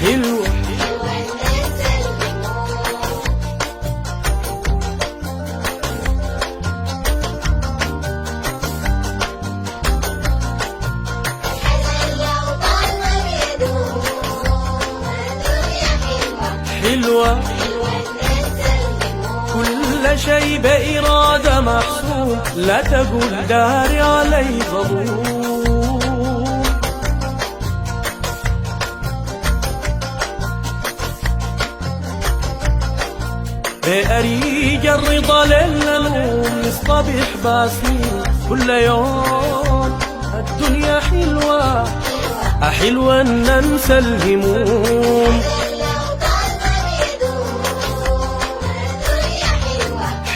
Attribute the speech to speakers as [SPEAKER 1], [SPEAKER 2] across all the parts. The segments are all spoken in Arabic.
[SPEAKER 1] حلوة حلوة كل شيء بإرادة محسوم، لا تقول داري علي ظلوم. بأريج الرضا للنوم نصطبح باسمين كل يوم. الدنيا حلوة حلوة ننسى الهموم.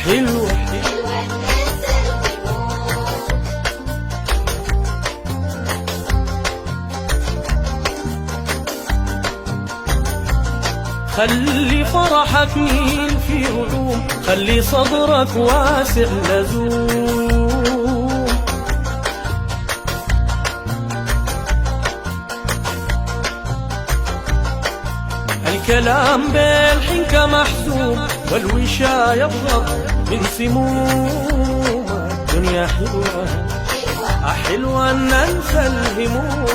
[SPEAKER 1] حلوة خلي فرحك مين في علوم، خلي صدرك واسع لزوم. الكلام بالحنكة محزوم، والوشا يبغض من سموم. الدنيا حلوة حلوة ننسى الهموم.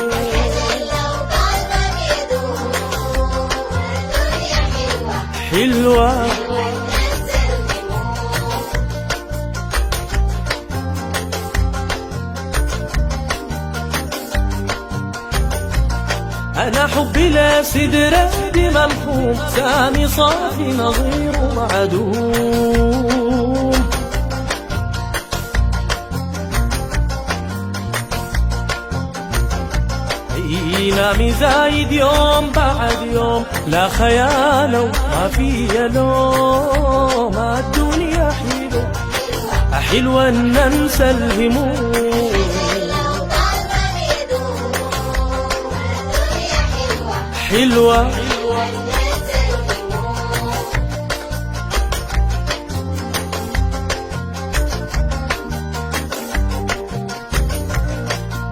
[SPEAKER 1] حلوة أنا حبي لسدرة ملخوم، سامي صافي نظير معدوم. ينامي زايد يوم بعد يوم، لا خيال وما في لوم. الدنيا حلوة حلوة ننسى الهموم. حلوة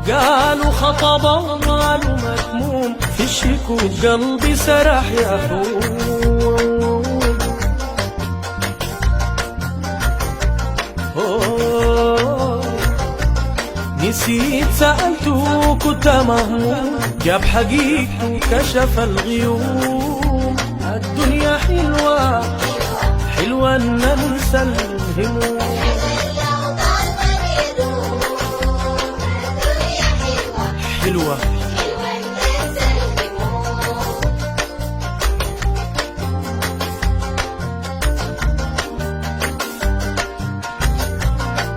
[SPEAKER 1] قالوا خطب وماله مكموم، في الشكوك قلبي سرح يحوم. نسيت سألته كنت مهموم، جاب حقيقته كشف الغيوم. الدنيا حلوة حلوة ننسى الهموم. حلوة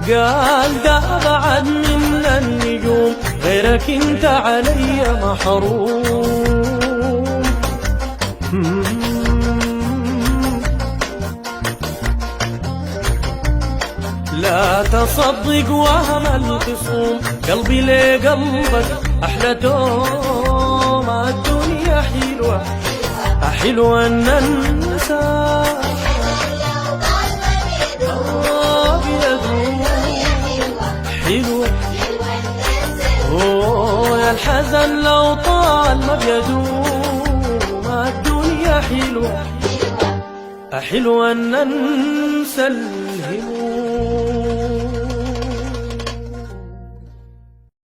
[SPEAKER 1] قال ده أبعد من النجوم، غيرك انت علي محروم. لا تصدق وهم الخصوم، قلبي لقلبك أحلى دوم. الدنيا حلوة حلوة ننسى حلوة. يا الحزن لو طال ما بيدوم. الدنيا حلوة حلوة ننسى الهموم.